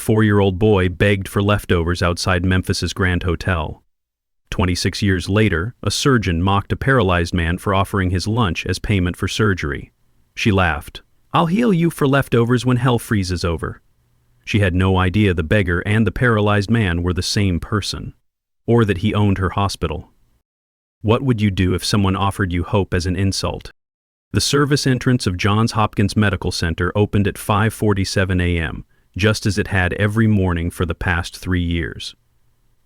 4-year-old boy begged for leftovers outside Memphis's Grand Hotel. 26 years later, a surgeon mocked a paralyzed man for offering his lunch as payment for surgery. She laughed. "I'll heal you for leftovers when hell freezes over." She had no idea the beggar and the paralyzed man were the same person, or that he owned her hospital. What would you do if someone offered you hope as an insult? The service entrance of Johns Hopkins Medical Center opened at 5:47 a.m., just as it had every morning for the past 3 years.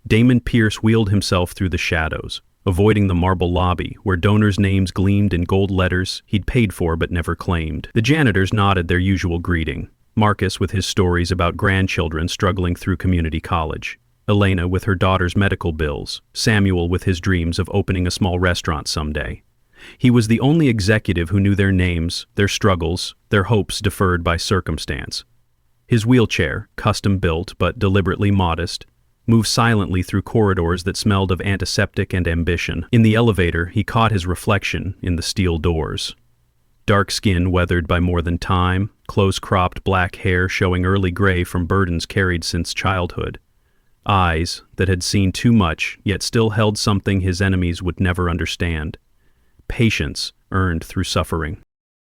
Damon Pierce wheeled himself through the shadows, avoiding the marble lobby where donors' names gleamed in gold letters he'd paid for but never claimed. The janitors nodded their usual greeting. Marcus with his stories about grandchildren struggling through community college. Elena with her daughter's medical bills. Samuel with his dreams of opening a small restaurant someday. He was the only executive who knew their names, their struggles, their hopes deferred by circumstance. His wheelchair, custom-built but deliberately modest, moved silently through corridors that smelled of antiseptic and ambition. In the elevator, he caught his reflection in the steel doors. Dark skin weathered by more than time, close-cropped black hair showing early gray from burdens carried since childhood. Eyes that had seen too much, yet still held something his enemies would never understand. Patience earned through suffering.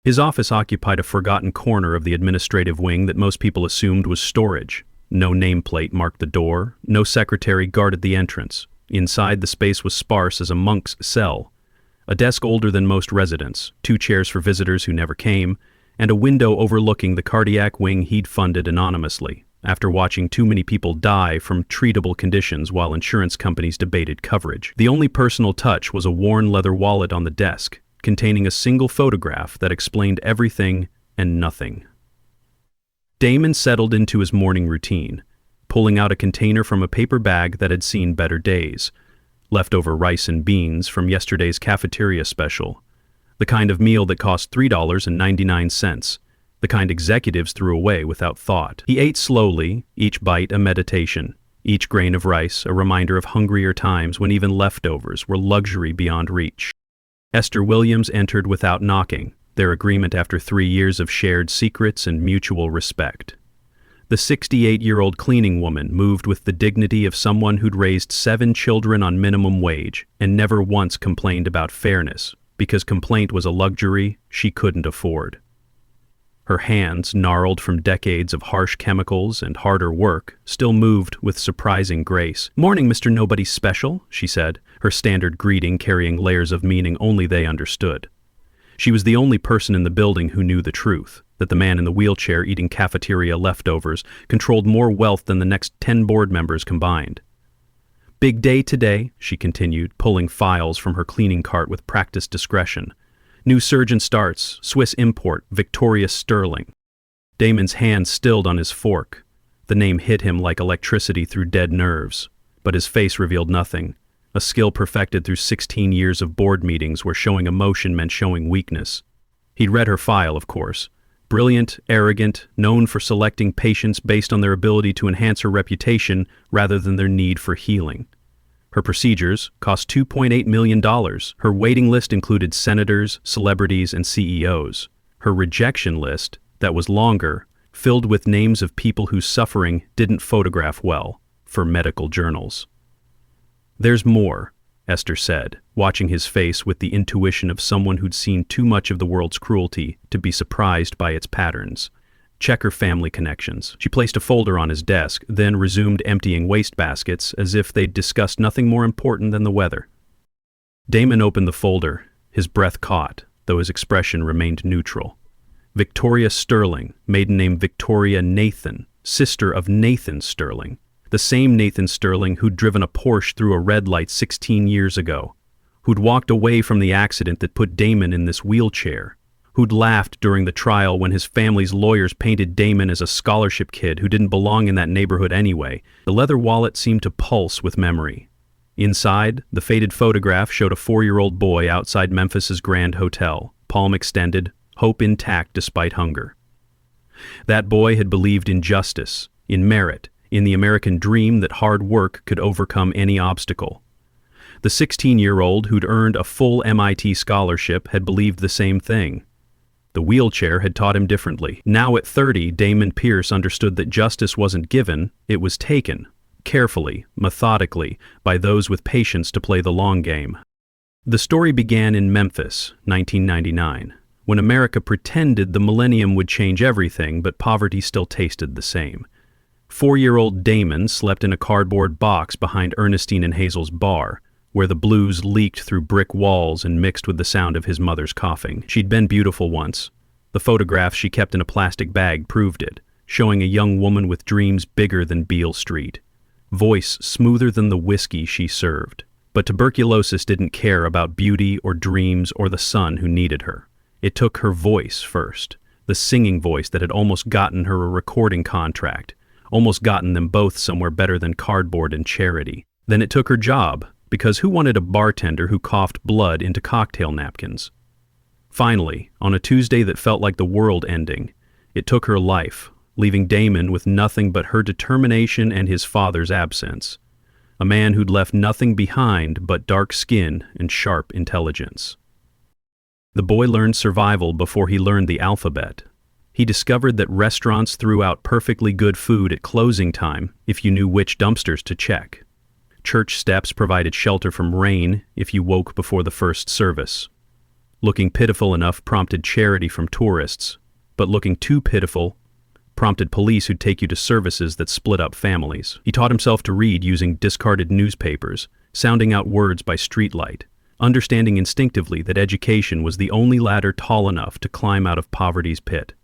His office occupied a forgotten corner of the administrative wing that most people assumed was storage. No nameplate marked the door, no secretary guarded the entrance. Inside, the space was sparse as a monk's cell. A desk older than most residents, 2 chairs for visitors who never came, and a window overlooking the cardiac wing he'd funded anonymously, after watching too many people die from treatable conditions while insurance companies debated coverage. The only personal touch was a worn leather wallet on the desk, containing a single photograph that explained everything and nothing. Damon settled into his morning routine, pulling out a container from a paper bag that had seen better days. Leftover rice and beans from yesterday's cafeteria special. The kind of meal that cost $3.99. The kind executives threw away without thought. He ate slowly, each bite a meditation, each grain of rice a reminder of hungrier times when even leftovers were luxury beyond reach. Esther Williams entered without knocking, their agreement after 3 years of shared secrets and mutual respect. The 68-year-old cleaning woman moved with the dignity of someone who'd raised 7 children on minimum wage and never once complained about fairness, because complaint was a luxury she couldn't afford. Her hands, gnarled from decades of harsh chemicals and harder work, still moved with surprising grace. "Morning, Mr. Nobody Special," she said, her standard greeting carrying layers of meaning only they understood. She was the only person in the building who knew the truth, that the man in the wheelchair eating cafeteria leftovers controlled more wealth than the next 10 board members combined. "Big day today," she continued, pulling files from her cleaning cart with practiced discretion. "New surgeon starts, Swiss import, Victoria Sterling." Damon's hand stilled on his fork. The name hit him like electricity through dead nerves, but his face revealed nothing, a skill perfected through 16 years of board meetings where showing emotion meant showing weakness. He'd read her file, of course. Brilliant, arrogant, known for selecting patients based on their ability to enhance her reputation rather than their need for healing. Her procedures cost $2.8 million. Her waiting list included senators, celebrities, and CEOs. Her rejection list, that was longer, filled with names of people whose suffering didn't photograph well for medical journals. "There's more," Esther said, watching his face with the intuition of someone who'd seen too much of the world's cruelty to be surprised by its patterns. "Check her family connections." She placed a folder on his desk, then resumed emptying wastebaskets as if they'd discussed nothing more important than the weather. Damon opened the folder, his breath caught, though his expression remained neutral. Victoria Sterling, maiden name Victoria Nathan, sister of Nathan Sterling. The same Nathan Sterling who'd driven a Porsche through a red light 16 years ago, who'd walked away from the accident that put Damon in this wheelchair, who'd laughed during the trial when his family's lawyers painted Damon as a scholarship kid who didn't belong in that neighborhood anyway. The leather wallet seemed to pulse with memory. Inside, the faded photograph showed a 4-year-old boy outside Memphis's Grand Hotel, palm extended, hope intact despite hunger. That boy had believed in justice, in merit, in the American dream that hard work could overcome any obstacle. The 16-year-old who'd earned a full MIT scholarship had believed the same thing. The wheelchair had taught him differently. Now at 30, Damon Pierce understood that justice wasn't given, it was taken, carefully, methodically, by those with patience to play the long game. The story began in Memphis, 1999, when America pretended the millennium would change everything, but poverty still tasted the same. 4-year-old Damon slept in a cardboard box behind Ernestine and Hazel's bar, where the blues leaked through brick walls and mixed with the sound of his mother's coughing. She'd been beautiful once. The photographs she kept in a plastic bag proved it, showing a young woman with dreams bigger than Beale Street. Voice smoother than the whiskey she served. But tuberculosis didn't care about beauty or dreams or the son who needed her. It took her voice first, the singing voice that had almost gotten her a recording contract, almost gotten them both somewhere better than cardboard and charity. Then it took her job, because who wanted a bartender who coughed blood into cocktail napkins? Finally, on a Tuesday that felt like the world ending, it took her life, leaving Damon with nothing but her determination and his father's absence. A man who'd left nothing behind but dark skin and sharp intelligence. The boy learned survival before he learned the alphabet. He discovered that restaurants threw out perfectly good food at closing time if you knew which dumpsters to check. Church steps provided shelter from rain if you woke before the first service. Looking pitiful enough prompted charity from tourists, but looking too pitiful prompted police who'd take you to services that split up families. He taught himself to read using discarded newspapers, sounding out words by streetlight, understanding instinctively that education was the only ladder tall enough to climb out of poverty's pit.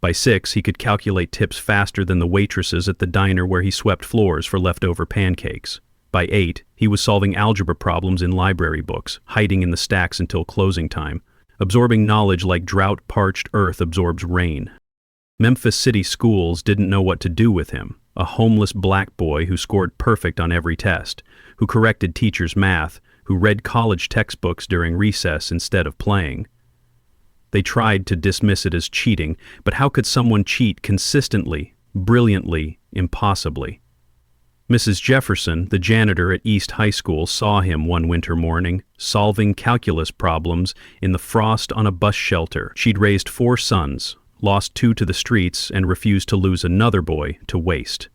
By 6, he could calculate tips faster than the waitresses at the diner where he swept floors for leftover pancakes. By 8, he was solving algebra problems in library books, hiding in the stacks until closing time, absorbing knowledge like drought-parched earth absorbs rain. Memphis City schools didn't know what to do with him, a homeless black boy who scored perfect on every test, who corrected teachers' math, who read college textbooks during recess instead of playing. They tried to dismiss it as cheating, but how could someone cheat consistently, brilliantly, impossibly? Mrs. Jefferson, the janitor at East High School, saw him one winter morning, solving calculus problems in the frost on a bus shelter. She'd raised 4 sons, lost 2 to the streets, and refused to lose another boy to waste.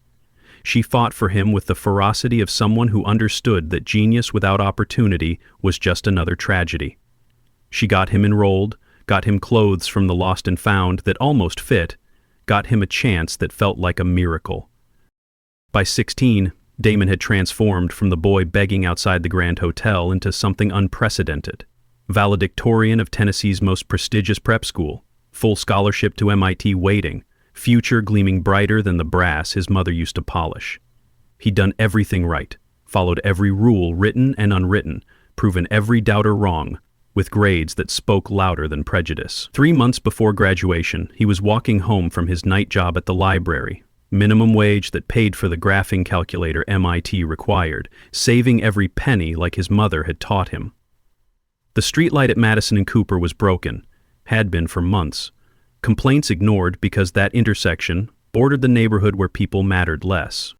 She fought for him with the ferocity of someone who understood that genius without opportunity was just another tragedy. She got him enrolled, got him clothes from the lost and found that almost fit, got him a chance that felt like a miracle. By 16, Damon had transformed from the boy begging outside the Grand Hotel into something unprecedented. Valedictorian of Tennessee's most prestigious prep school, full scholarship to MIT waiting, future gleaming brighter than the brass his mother used to polish. He'd done everything right, followed every rule written and unwritten, proven every doubter wrong, with grades that spoke louder than prejudice. 3 months before graduation, he was walking home from his night job at the library, minimum wage that paid for the graphing calculator MIT required, saving every penny like his mother had taught him. The streetlight at Madison and Cooper was broken, had been for months. Complaints ignored because that intersection bordered the neighborhood where people mattered less.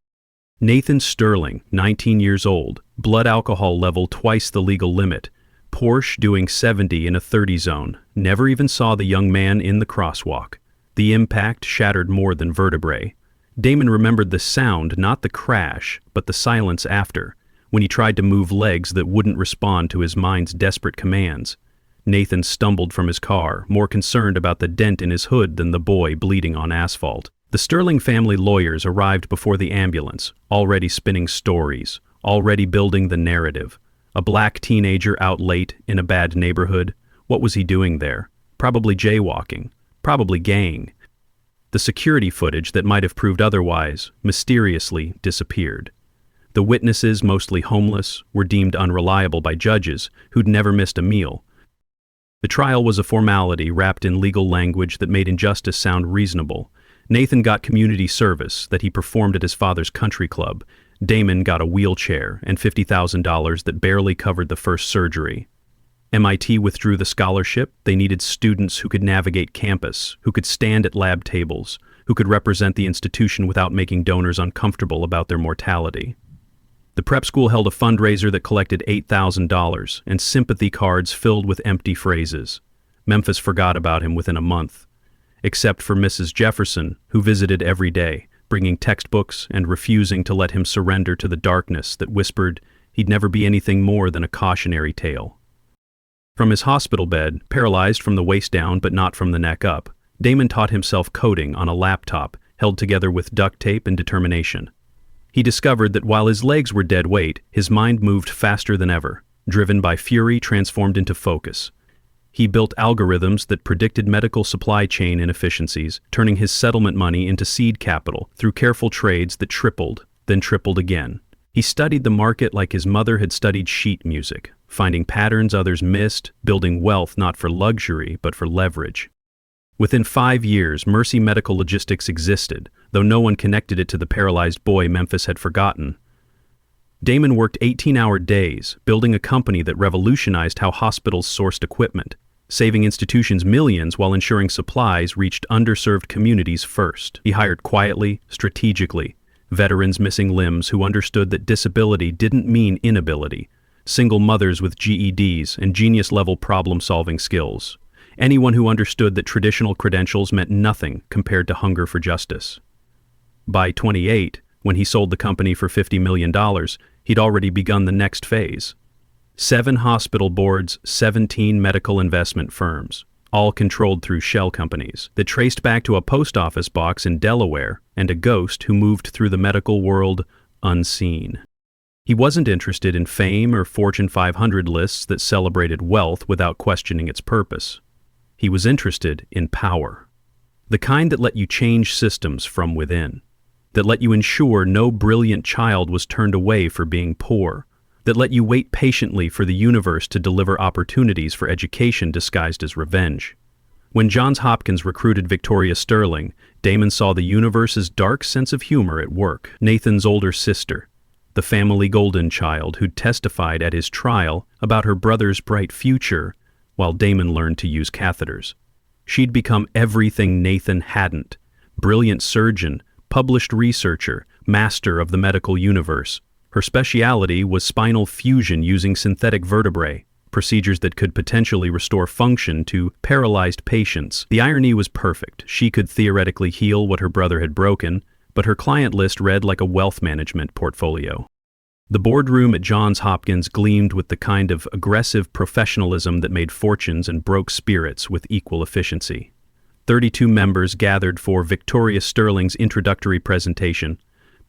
Nathan Sterling, 19 years old, blood alcohol level twice the legal limit, Porsche doing 70 in a 30 zone, never even saw the young man in the crosswalk. The impact shattered more than vertebrae. Damon remembered the sound, not the crash, but the silence after, when he tried to move legs that wouldn't respond to his mind's desperate commands. Nathan stumbled from his car, more concerned about the dent in his hood than the boy bleeding on asphalt. The Sterling family lawyers arrived before the ambulance, already spinning stories, already building the narrative. A black teenager out late in a bad neighborhood. What was he doing there? Probably jaywalking. Probably gang. The security footage that might have proved otherwise mysteriously disappeared. The witnesses, mostly homeless, were deemed unreliable by judges who'd never missed a meal. The trial was a formality wrapped in legal language that made injustice sound reasonable. Nathan got community service that he performed at his father's country club. Damon got a wheelchair and $50,000 that barely covered the first surgery. MIT withdrew the scholarship. They needed students who could navigate campus, who could stand at lab tables, who could represent the institution without making donors uncomfortable about their mortality. The prep school held a fundraiser that collected $8,000 and sympathy cards filled with empty phrases. Memphis forgot about him within a month, except for Mrs. Jefferson, who visited every day, bringing textbooks and refusing to let him surrender to the darkness that whispered he'd never be anything more than a cautionary tale. From his hospital bed, paralyzed from the waist down but not from the neck up, Damon taught himself coding on a laptop held together with duct tape and determination. He discovered that while his legs were dead weight, his mind moved faster than ever, driven by fury transformed into focus. He built algorithms that predicted medical supply chain inefficiencies, turning his settlement money into seed capital through careful trades that tripled, then tripled again. He studied the market like his mother had studied sheet music, finding patterns others missed, building wealth not for luxury but for leverage. Within 5 years, Mercy Medical Logistics existed, though no one connected it to the paralyzed boy Memphis had forgotten. Damon worked 18-hour days, building a company that revolutionized how hospitals sourced equipment, saving institutions millions while ensuring supplies reached underserved communities first. He hired quietly, strategically, veterans missing limbs who understood that disability didn't mean inability, single mothers with GEDs and genius-level problem-solving skills, anyone who understood that traditional credentials meant nothing compared to hunger for justice. By 28, when he sold the company for $50 million, he'd already begun the next phase. 7 hospital boards, 17 medical investment firms, all controlled through shell companies that traced back to a post office box in Delaware and a ghost who moved through the medical world unseen. He wasn't interested in fame or Fortune 500 lists that celebrated wealth without questioning its purpose. He was interested in power, the kind that let you change systems from within, that let you ensure no brilliant child was turned away for being poor, that let you wait patiently for the universe to deliver opportunities for education disguised as revenge. When Johns Hopkins recruited Victoria Sterling, Damon saw the universe's dark sense of humor at work. Nathan's older sister, the family golden child who'd testified at his trial about her brother's bright future while Damon learned to use catheters. She'd become everything Nathan hadn't: brilliant surgeon, published researcher, master of the medical universe. Her specialty was spinal fusion using synthetic vertebrae, procedures that could potentially restore function to paralyzed patients. The irony was perfect. She could theoretically heal what her brother had broken, but her client list read like a wealth management portfolio. The boardroom at Johns Hopkins gleamed with the kind of aggressive professionalism that made fortunes and broke spirits with equal efficiency. 32 members gathered for Victoria Sterling's introductory presentation,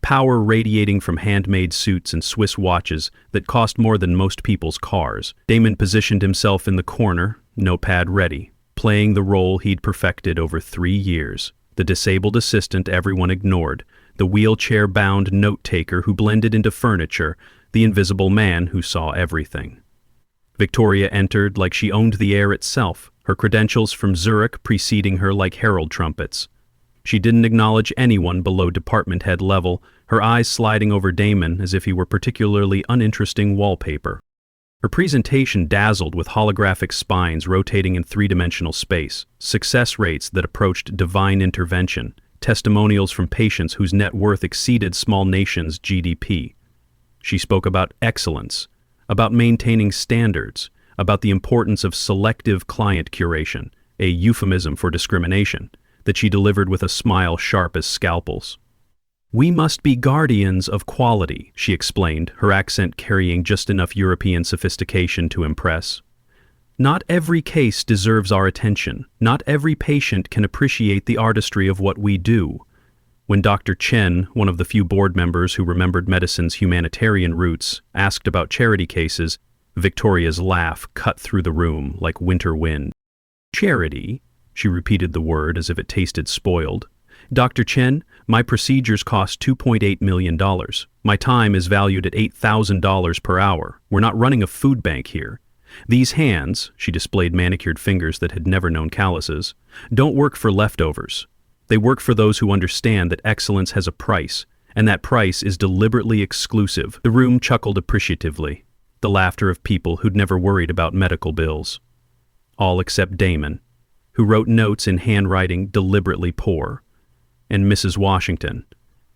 power radiating from handmade suits and Swiss watches that cost more than most people's cars. Damon positioned himself in the corner, notepad ready, playing the role he'd perfected over 3 years, the disabled assistant everyone ignored, the wheelchair-bound note-taker who blended into furniture, the invisible man who saw everything. Victoria entered like she owned the air itself, her credentials from Zurich preceding her like herald trumpets. She didn't acknowledge anyone below department head level, her eyes sliding over Damon as if he were particularly uninteresting wallpaper. Her presentation dazzled with holographic spines rotating in 3-dimensional space, success rates that approached divine intervention, testimonials from patients whose net worth exceeded small nations' GDP. She spoke about excellence, about maintaining standards, about the importance of selective client curation, a euphemism for discrimination, that she delivered with a smile sharp as scalpels. "We must be guardians of quality," she explained, her accent carrying just enough European sophistication to impress. "Not every case deserves our attention. Not every patient can appreciate the artistry of what we do." When Dr. Chen, one of the few board members who remembered medicine's humanitarian roots, asked about charity cases, Victoria's laugh cut through the room like winter wind. "Charity?" She repeated the word as if it tasted spoiled. "Dr. Chen, my procedures cost $2.8 million. My time is valued at $8,000 per hour. We're not running a food bank here. These hands," she displayed manicured fingers that had never known calluses, "don't work for leftovers. They work for those who understand that excellence has a price, and that price is deliberately exclusive." The room chuckled appreciatively, the laughter of people who'd never worried about medical bills. All except Damon, who wrote notes in handwriting deliberately poor, and Mrs. Washington,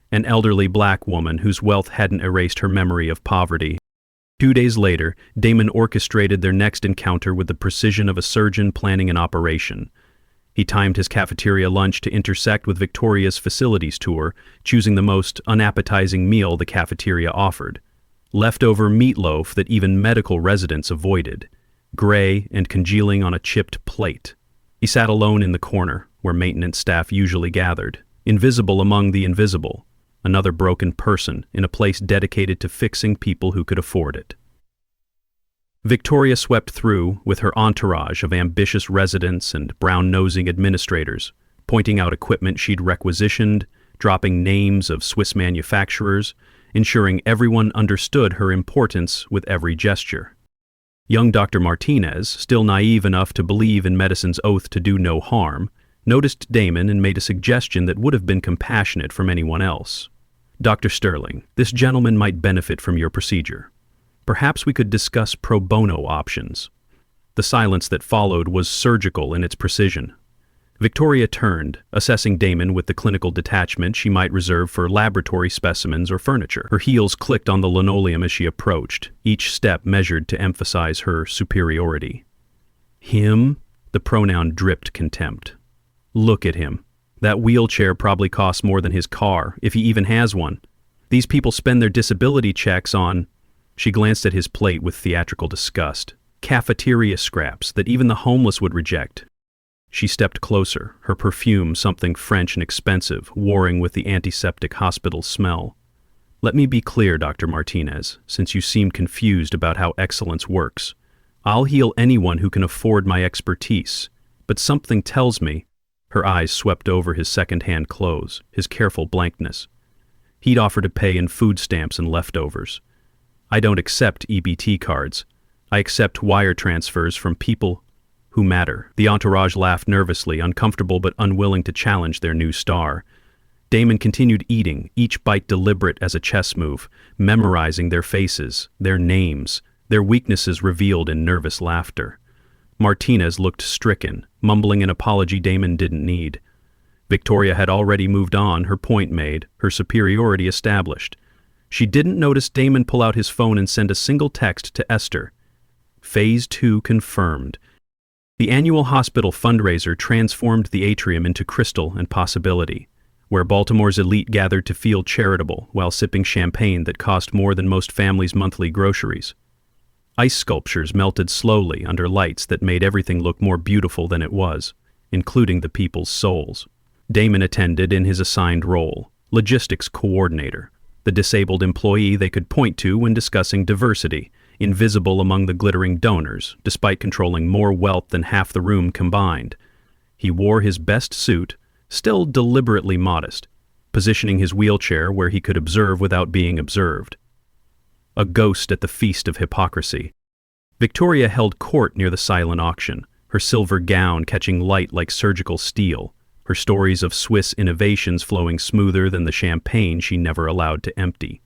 an elderly black woman whose wealth hadn't erased her memory of poverty. 2 days later, Damon orchestrated their next encounter with the precision of a surgeon planning an operation. He timed his cafeteria lunch to intersect with Victoria's facilities tour, choosing the most unappetizing meal the cafeteria offered. Leftover meatloaf that even medical residents avoided, gray and congealing on a chipped plate. He sat alone in the corner, where maintenance staff usually gathered, invisible among the invisible, another broken person in a place dedicated to fixing people who could afford it. Victoria swept through with her entourage of ambitious residents and brown-nosing administrators, pointing out equipment she'd requisitioned, dropping names of Swiss manufacturers, ensuring everyone understood her importance with every gesture. Young Dr. Martinez, still naive enough to believe in medicine's oath to do no harm, noticed Damon and made a suggestion that would have been compassionate from anyone else. "Dr. Sterling, this gentleman might benefit from your procedure. Perhaps we could discuss pro bono options." The silence that followed was surgical in its precision. Victoria turned, assessing Damon with the clinical detachment she might reserve for laboratory specimens or furniture. Her heels clicked on the linoleum as she approached, each step measured to emphasize her superiority. "Him?" The pronoun dripped contempt. "Look at him. That wheelchair probably costs more than his car, if he even has one. These people spend their disability checks on—" She glanced at his plate with theatrical disgust. "Cafeteria scraps that even the homeless would reject." She stepped closer, her perfume something French and expensive, warring with the antiseptic hospital smell. "Let me be clear, Dr. Martinez, since you seem confused about how excellence works. I'll heal anyone who can afford my expertise, but something tells me—" Her eyes swept over his second-hand clothes, his careful blankness. He'd offer to pay in food stamps and leftovers. "I don't accept EBT cards. I accept wire transfers from people who matter." The entourage laughed nervously, uncomfortable but unwilling to challenge their new star. Damon continued eating, each bite deliberate as a chess move, memorizing their faces, their names, their weaknesses revealed in nervous laughter. Martinez looked stricken, mumbling an apology Damon didn't need. Victoria had already moved on, her point made, her superiority established. She didn't notice Damon pull out his phone and send a single text to Esther. Phase 2 confirmed. The annual hospital fundraiser transformed the atrium into crystal and possibility, where Baltimore's elite gathered to feel charitable while sipping champagne that cost more than most families' monthly groceries. Ice sculptures melted slowly under lights that made everything look more beautiful than it was, including the people's souls. Damon attended in his assigned role, logistics coordinator, the disabled employee they could point to when discussing diversity, invisible among the glittering donors, despite controlling more wealth than half the room combined. He wore his best suit, still deliberately modest, positioning his wheelchair where he could observe without being observed. A ghost at the feast of hypocrisy. Victoria held court near the silent auction, her silver gown catching light like surgical steel, her stories of Swiss innovations flowing smoother than the champagne she never allowed to empty.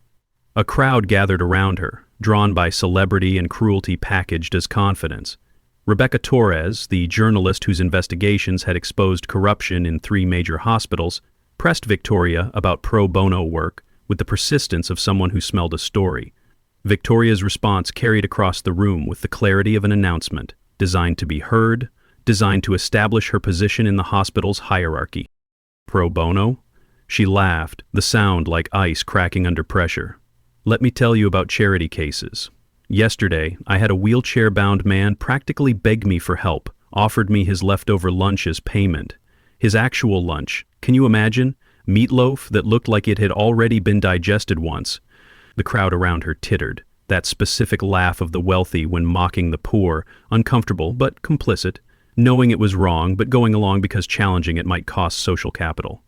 A crowd gathered around her, drawn by celebrity and cruelty packaged as confidence. Rebecca Torres, the journalist whose investigations had exposed corruption in 3 major hospitals, pressed Victoria about pro bono work with the persistence of someone who smelled a story. Victoria's response carried across the room with the clarity of an announcement, designed to be heard, designed to establish her position in the hospital's hierarchy. "Pro bono?" She laughed, the sound like ice cracking under pressure. "Let me tell you about charity cases. Yesterday, I had a wheelchair-bound man practically beg me for help, offered me his leftover lunch as payment. His actual lunch, can you imagine? Meatloaf that looked like it had already been digested once." The crowd around her tittered, that specific laugh of the wealthy when mocking the poor, uncomfortable but complicit, knowing it was wrong but going along because challenging it might cost social capital.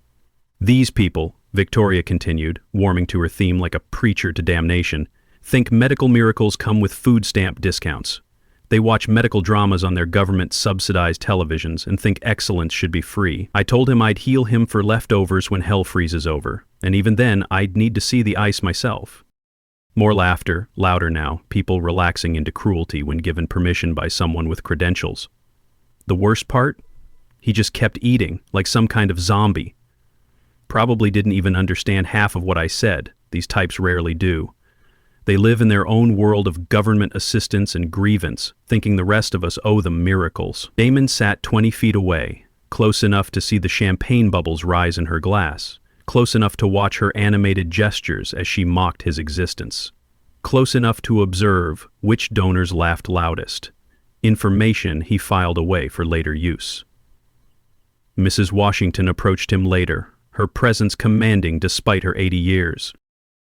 "These people," Victoria continued, warming to her theme like a preacher to damnation, "think medical miracles come with food stamp discounts. They watch medical dramas on their government-subsidized televisions and think excellence should be free. I told him I'd heal him for leftovers when hell freezes over, and even then I'd need to see the ice myself." More laughter, louder now, people relaxing into cruelty when given permission by someone with credentials. The worst part? He just kept eating, like some kind of zombie. Probably didn't even understand half of what I said. These types rarely do. They live in their own world of government assistance and grievance, thinking the rest of us owe them miracles. Damon sat 20 feet away, close enough to see the champagne bubbles rise in her glass, close enough to watch her animated gestures as she mocked his existence, close enough to observe which donors laughed loudest, information he filed away for later use. Mrs. Washington approached him later, her presence commanding despite her 80 years.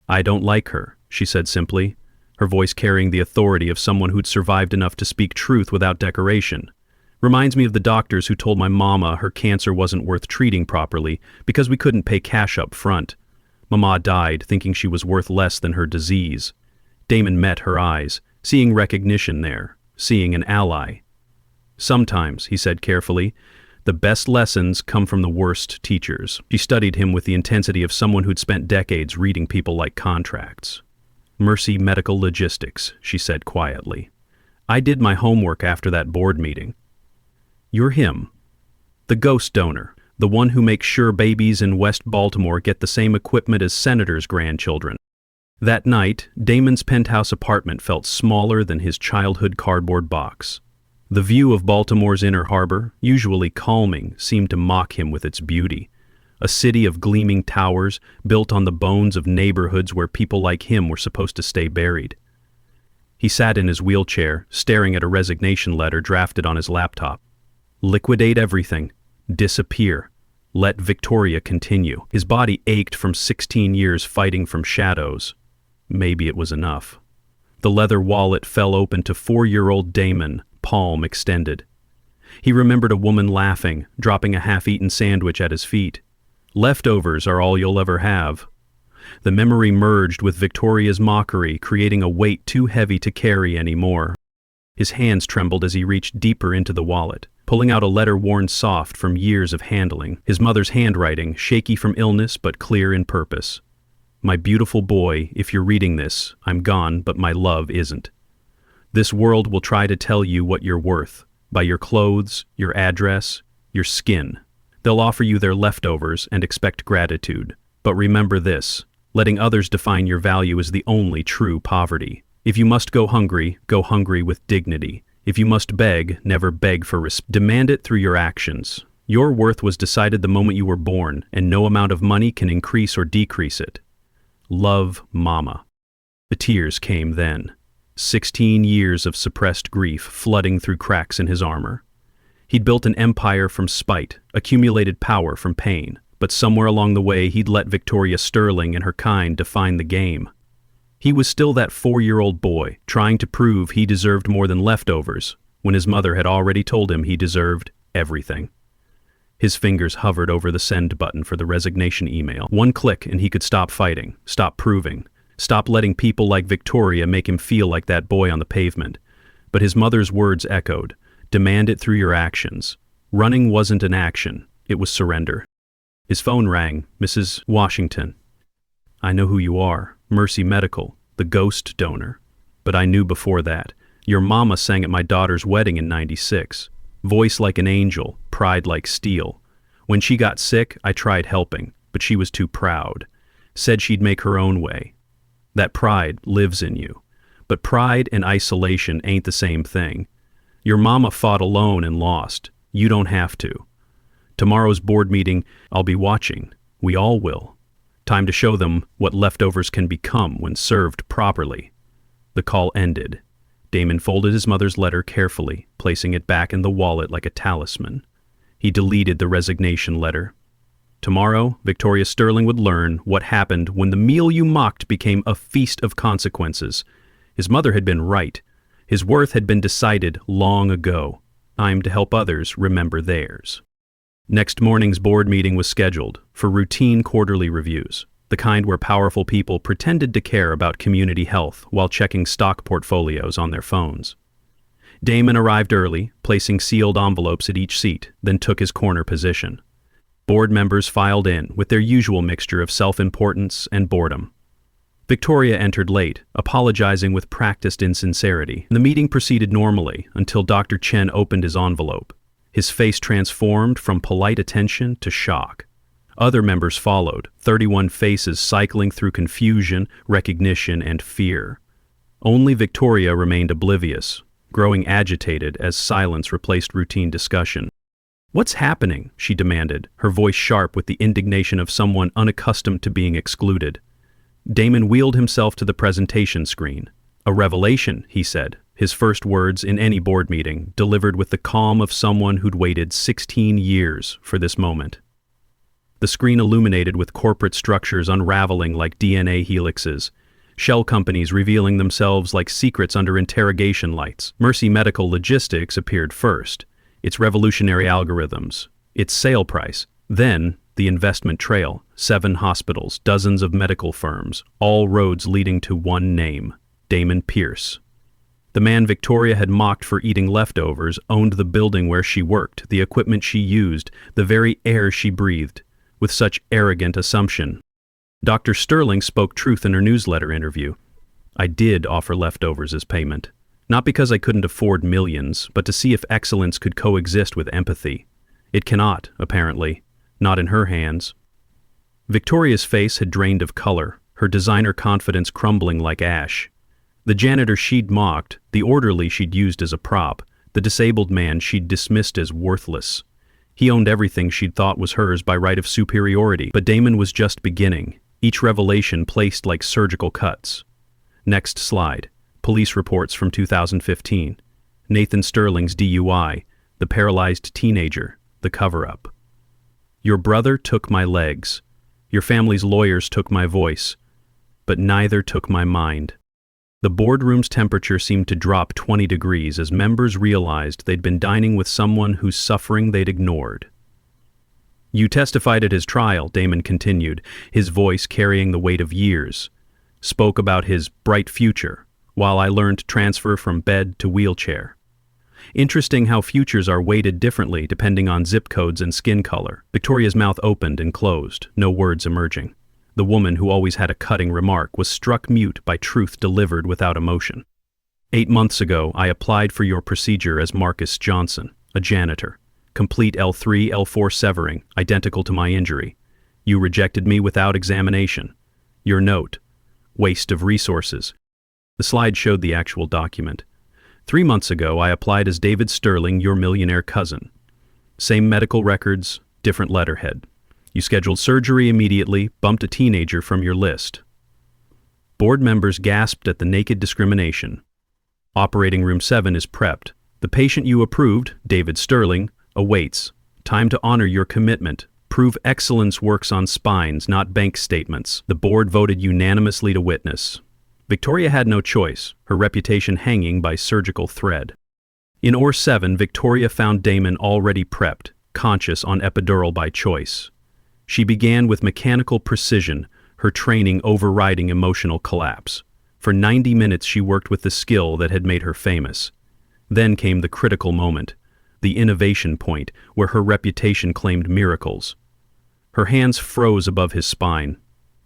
"I don't like her," she said simply, her voice carrying the authority of someone who'd survived enough to speak truth without decoration. "Reminds me of the doctors who told my mama her cancer wasn't worth treating properly because we couldn't pay cash up front. Mama died thinking she was worth less than her disease." Damon met her eyes, seeing recognition there, seeing an ally. "Sometimes," he said carefully, "the best lessons come from the worst teachers." She studied him with the intensity of someone who'd spent decades reading people like contracts. "Mercy Medical Logistics," she said quietly. "I did my homework after that board meeting." "You're him. The ghost donor, the one who makes sure babies in West Baltimore get the same equipment as senators' grandchildren." That night, Damon's penthouse apartment felt smaller than his childhood cardboard box. The view of Baltimore's inner harbor, usually calming, seemed to mock him with its beauty. A city of gleaming towers built on the bones of neighborhoods where people like him were supposed to stay buried. He sat in his wheelchair, staring at a resignation letter drafted on his laptop. Liquidate everything. Disappear. Let Victoria continue. His body ached from 16 years fighting from shadows. Maybe it was enough. The leather wallet fell open to 4-year-old Damon, palm extended. He remembered a woman laughing, dropping a half-eaten sandwich at his feet. Leftovers are all you'll ever have. The memory merged with Victoria's mockery, creating a weight too heavy to carry anymore. His hands trembled as he reached deeper into the wallet, pulling out a letter worn soft from years of handling, his mother's handwriting, shaky from illness but clear in purpose. "My beautiful boy, if you're reading this, I'm gone, but my love isn't. This world will try to tell you what you're worth, by your clothes, your address, your skin. They'll offer you their leftovers and expect gratitude. But remember this, letting others define your value is the only true poverty. If you must go hungry with dignity. If you must beg, never beg for respect. Demand it through your actions. Your worth was decided the moment you were born, and no amount of money can increase or decrease it. Love, Mama." The tears came then. 16 years of suppressed grief flooding through cracks in his armor. He'd built an empire from spite, accumulated power from pain, but somewhere along the way he'd let Victoria Sterling and her kind define the game. He was still that 4-year-old boy, trying to prove he deserved more than leftovers, when his mother had already told him he deserved everything. His fingers hovered over the send button for the resignation email. One click and he could stop fighting, stop proving, stop letting people like Victoria make him feel like that boy on the pavement. But his mother's words echoed, "Demand it through your actions." Running wasn't an action, it was surrender. His phone rang. "Mrs. Washington." "I know who you are. Mercy Medical, the ghost donor. But I knew before that. Your mama sang at my daughter's wedding in '96. Voice like an angel, pride like steel. When she got sick, I tried helping, but she was too proud. Said she'd make her own way. That pride lives in you. But pride and isolation ain't the same thing. Your mama fought alone and lost. You don't have to. Tomorrow's board meeting, I'll be watching. We all will. Time to show them what leftovers can become when served properly." The call ended. Damon folded his mother's letter carefully, placing it back in the wallet like a talisman. He deleted the resignation letter. Tomorrow, Victoria Sterling would learn what happened when the meal you mocked became a feast of consequences. His mother had been right. His worth had been decided long ago. Time to help others remember theirs. Next morning's board meeting was scheduled for routine quarterly reviews, the kind where powerful people pretended to care about community health while checking stock portfolios on their phones. Damon arrived early, placing sealed envelopes at each seat, then took his corner position. Board members filed in with their usual mixture of self-importance and boredom. Victoria entered late, apologizing with practiced insincerity. The meeting proceeded normally until Dr. Chen opened his envelope. His face transformed from polite attention to shock. Other members followed, 31 faces cycling through confusion, recognition, and fear. Only Victoria remained oblivious, growing agitated as silence replaced routine discussion. "What's happening?" she demanded, her voice sharp with the indignation of someone unaccustomed to being excluded. Damon wheeled himself to the presentation screen. "A revelation," he said, his first words in any board meeting, delivered with the calm of someone who'd waited 16 years for this moment. The screen illuminated with corporate structures unraveling like DNA helixes, shell companies revealing themselves like secrets under interrogation lights. Mercy Medical Logistics appeared first, its revolutionary algorithms, its sale price. Then, the investment trail, 7 hospitals, dozens of medical firms, all roads leading to one name, Damon Pierce. The man Victoria had mocked for eating leftovers owned the building where she worked, the equipment she used, the very air she breathed, with such arrogant assumption. Dr. Sterling spoke truth in her newsletter interview. "I did offer leftovers as payment, not because I couldn't afford millions, but to see if excellence could coexist with empathy. It cannot, apparently, not in her hands." Victoria's face had drained of color, her designer confidence crumbling like ash. The janitor she'd mocked, the orderly she'd used as a prop, the disabled man she'd dismissed as worthless. He owned everything she'd thought was hers by right of superiority, but Damon was just beginning, each revelation placed like surgical cuts. Next slide. Police reports from 2015. Nathan Sterling's DUI, the paralyzed teenager, the cover-up. "Your brother took my legs. Your family's lawyers took my voice, but neither took my mind." The boardroom's temperature seemed to drop 20 degrees as members realized they'd been dining with someone whose suffering they'd ignored. "You testified at his trial," Damon continued, his voice carrying the weight of years. "Spoke about his bright future, while I learned to transfer from bed to wheelchair. Interesting how futures are weighted differently depending on zip codes and skin color." Victoria's mouth opened and closed, no words emerging. The woman, who always had a cutting remark, was struck mute by truth delivered without emotion. 8 months ago, I applied for your procedure as Marcus Johnson, a janitor. Complete L3, L4 severing, identical to my injury. You rejected me without examination. Your note. Waste of resources." The slide showed the actual document. 3 months ago, I applied as David Sterling, your millionaire cousin. Same medical records, different letterhead. You scheduled surgery immediately, bumped a teenager from your list. Board members gasped at the naked discrimination. Operating room 7 is prepped. The patient you approved, David Sterling, awaits. Time to honor your commitment. Prove excellence works on spines, not bank statements. The board voted unanimously to witness. Victoria had no choice, her reputation hanging by surgical thread. In OR 7, Victoria found Damon already prepped, conscious on epidural by choice. She began with mechanical precision, her training overriding emotional collapse. For 90 minutes she worked with the skill that had made her famous. Then came the critical moment, the innovation point, where her reputation claimed miracles. Her hands froze above his spine.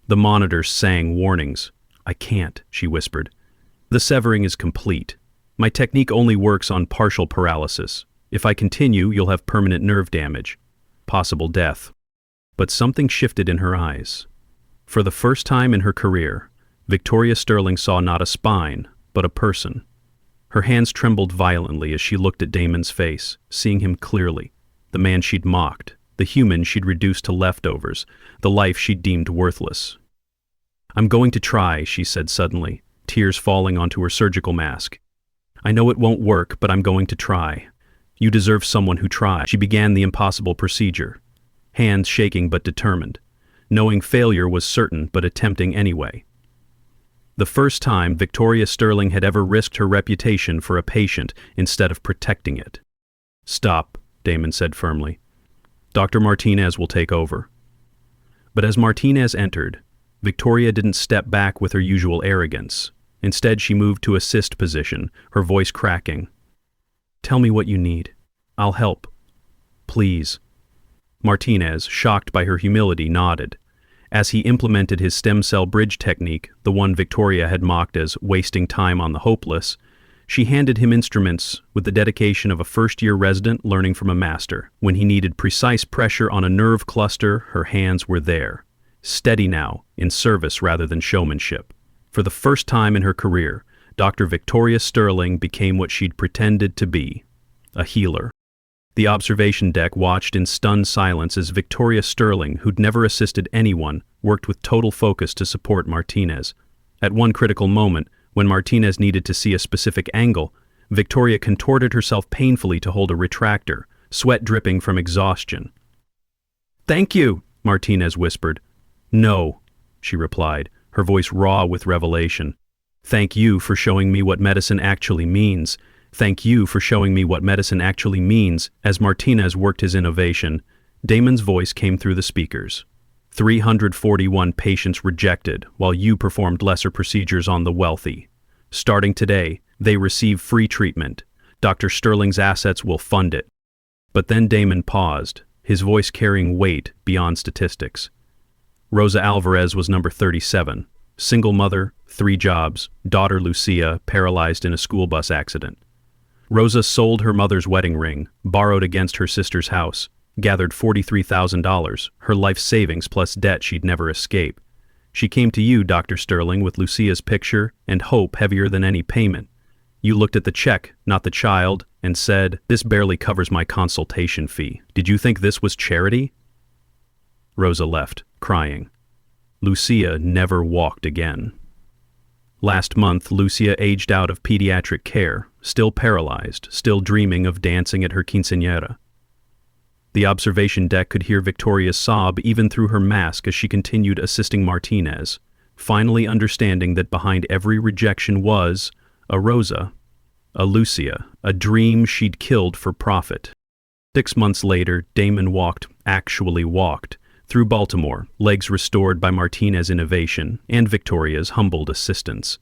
The monitors sang warnings. "I can't," she whispered. "The severing is complete. My technique only works on partial paralysis. If I continue, you'll have permanent nerve damage. Possible death." But something shifted in her eyes. For the first time in her career, Victoria Sterling saw not a spine, but a person. Her hands trembled violently as she looked at Damon's face, seeing him clearly. The man she'd mocked, the human she'd reduced to leftovers, the life she'd deemed worthless. "I'm going to try," she said suddenly, tears falling onto her surgical mask. "I know it won't work, but I'm going to try. You deserve someone who tried." She began the impossible procedure, hands shaking but determined, knowing failure was certain but attempting anyway. The first time Victoria Sterling had ever risked her reputation for a patient instead of protecting it. "Stop," Damon said firmly. "Dr. Martinez will take over." But as Martinez entered, Victoria didn't step back with her usual arrogance. Instead, she moved to assist position, her voice cracking. "Tell me what you need. I'll help. Please." Martinez, shocked by her humility, nodded. As he implemented his stem cell bridge technique, the one Victoria had mocked as wasting time on the hopeless, She handed him instruments with the dedication of a first-year resident learning from a master. When he needed precise pressure on a nerve cluster, her hands were there. Steady now, in service rather than showmanship. For the first time in her career, Dr. Victoria Sterling became what she'd pretended to be, a healer. The observation deck watched in stunned silence as Victoria Sterling, who'd never assisted anyone, worked with total focus to support Martinez. At one critical moment, when Martinez needed to see a specific angle, Victoria contorted herself painfully to hold a retractor, sweat dripping from exhaustion. "Thank you," Martinez whispered. "No," she replied, her voice raw with revelation. "Thank you for showing me what medicine actually means. Thank you for showing me what medicine actually means." As Martinez worked his innovation, Damon's voice came through the speakers. 341 patients rejected, while you performed lesser procedures on the wealthy. Starting today, they receive free treatment. Dr. Sterling's assets will fund it. But then Damon paused, his voice carrying weight beyond statistics. Rosa Alvarez was number 37. Single mother, 3 jobs, daughter Lucia paralyzed in a school bus accident. Rosa sold her mother's wedding ring, borrowed against her sister's house, gathered $43,000, her life savings plus debt she'd never escape. She came to you, Dr. Sterling, with Lucia's picture and hope heavier than any payment. You looked at the check, not the child, and said, "This barely covers my consultation fee. Did you think this was charity?" Rosa left, crying. Lucia never walked again. Last month, Lucia aged out of pediatric care, still paralyzed, still dreaming of dancing at her quinceañera. The observation deck could hear Victoria's sob even through her mask as she continued assisting Martinez, finally understanding that behind every rejection was a Rosa, a Lucia, a dream she'd killed for profit. 6 months later, Damon actually walked, through Baltimore, legs restored by Martinez's innovation and Victoria's humbled assistance.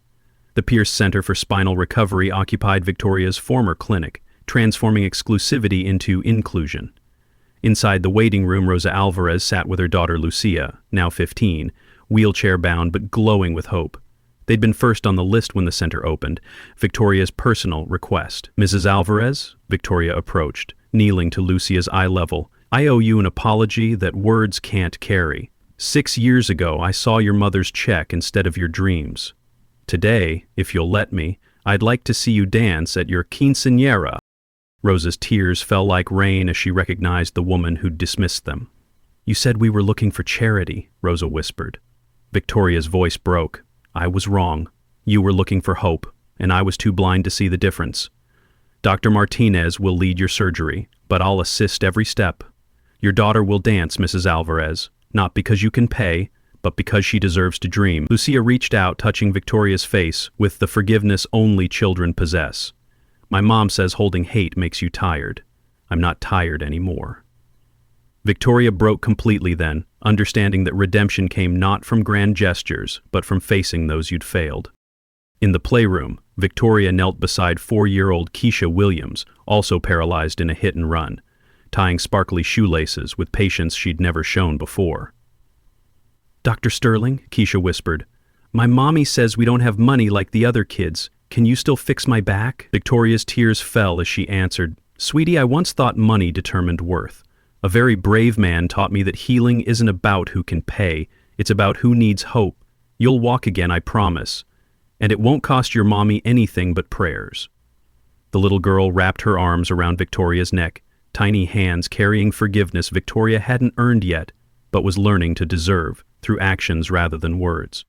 The Pierce Center for Spinal Recovery occupied Victoria's former clinic, transforming exclusivity into inclusion. Inside the waiting room, Rosa Alvarez sat with her daughter Lucia, now 15, wheelchair-bound but glowing with hope. They'd been first on the list when the center opened, Victoria's personal request. "Mrs. Alvarez," Victoria approached, kneeling to Lucia's eye level, "I owe you an apology that words can't carry. 6 years ago, I saw your mother's check instead of your dreams. Today, if you'll let me, I'd like to see you dance at your quinceañera." Rosa's tears fell like rain as she recognized the woman who'd dismissed them. "You said we were looking for charity," Rosa whispered. Victoria's voice broke. "I was wrong. You were looking for hope, and I was too blind to see the difference. Dr. Martinez will lead your surgery, but I'll assist every step. Your daughter will dance, Mrs. Alvarez, not because you can pay, but because she deserves to dream." Lucia reached out, touching Victoria's face with the forgiveness only children possess. "My mom says holding hate makes you tired. I'm not tired anymore." Victoria broke completely then, understanding that redemption came not from grand gestures, but from facing those you'd failed. In the playroom, Victoria knelt beside 4-year-old Keisha Williams, also paralyzed in a hit and run, tying sparkly shoelaces with patience she'd never shown before. "Dr. Sterling," Keisha whispered, "my mommy says we don't have money like the other kids. Can you still fix my back?" Victoria's tears fell as she answered, "Sweetie, I once thought money determined worth. A very brave man taught me that healing isn't about who can pay, it's about who needs hope. You'll walk again, I promise. And it won't cost your mommy anything but prayers." The little girl wrapped her arms around Victoria's neck, tiny hands carrying forgiveness Victoria hadn't earned yet, but was learning to deserve, through actions rather than words.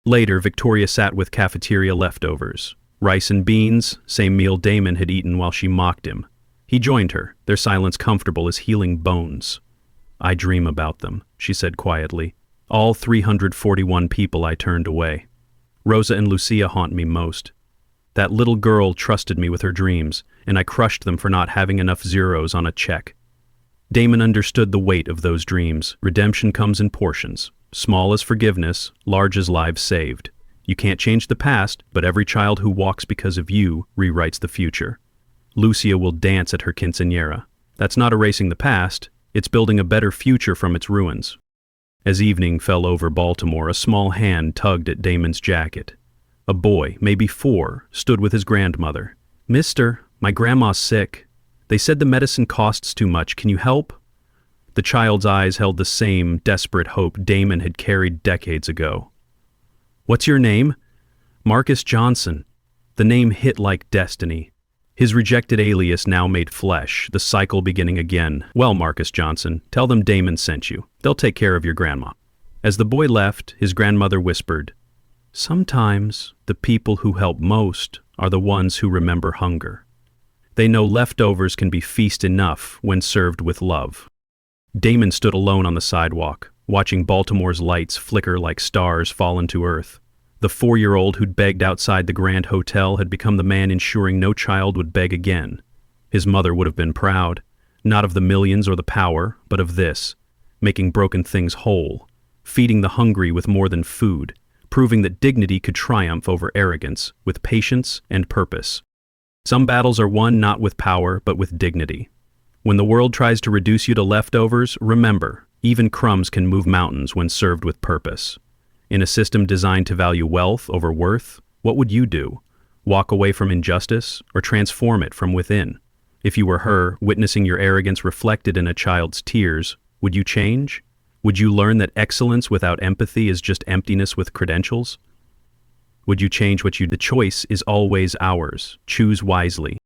Later, Victoria sat with cafeteria leftovers. Rice and beans, same meal Damon had eaten while she mocked him. He joined her, their silence comfortable as healing bones. "I dream about them," she said quietly. "All 341 people I turned away. Rosa and Lucia haunt me most. That little girl trusted me with her dreams, and I crushed them for not having enough zeros on a check." Damon understood the weight of those dreams. Redemption comes in portions. Small as forgiveness, large as lives saved. You can't change the past, but every child who walks because of you rewrites the future. Lucia will dance at her quinceañera. That's not erasing the past, it's building a better future from its ruins. As evening fell over Baltimore, a small hand tugged at Damon's jacket. A boy, maybe 4, stood with his grandmother. "Mister, my grandma's sick. They said the medicine costs too much. Can you help?" The child's eyes held the same desperate hope Damon had carried decades ago. "What's your name?" "Marcus Johnson." The name hit like destiny. His rejected alias now made flesh, the cycle beginning again. "Well, Marcus Johnson, tell them Damon sent you. They'll take care of your grandma." As the boy left, his grandmother whispered, "Sometimes the people who help most are the ones who remember hunger. They know leftovers can be feast enough when served with love." Damon stood alone on the sidewalk, watching Baltimore's lights flicker like stars fallen to earth. The 4-year-old who'd begged outside the Grand Hotel had become the man ensuring no child would beg again. His mother would have been proud, not of the millions or the power, but of this, making broken things whole, feeding the hungry with more than food, proving that dignity could triumph over arrogance, with patience and purpose. Some battles are won not with power, but with dignity. When the world tries to reduce you to leftovers, remember, even crumbs can move mountains when served with purpose. In a system designed to value wealth over worth, what would you do? Walk away from injustice, or transform it from within? If you were her, witnessing your arrogance reflected in a child's tears, would you change? Would you learn that excellence without empathy is just emptiness with credentials? Would you change what you... The choice is always ours. Choose wisely.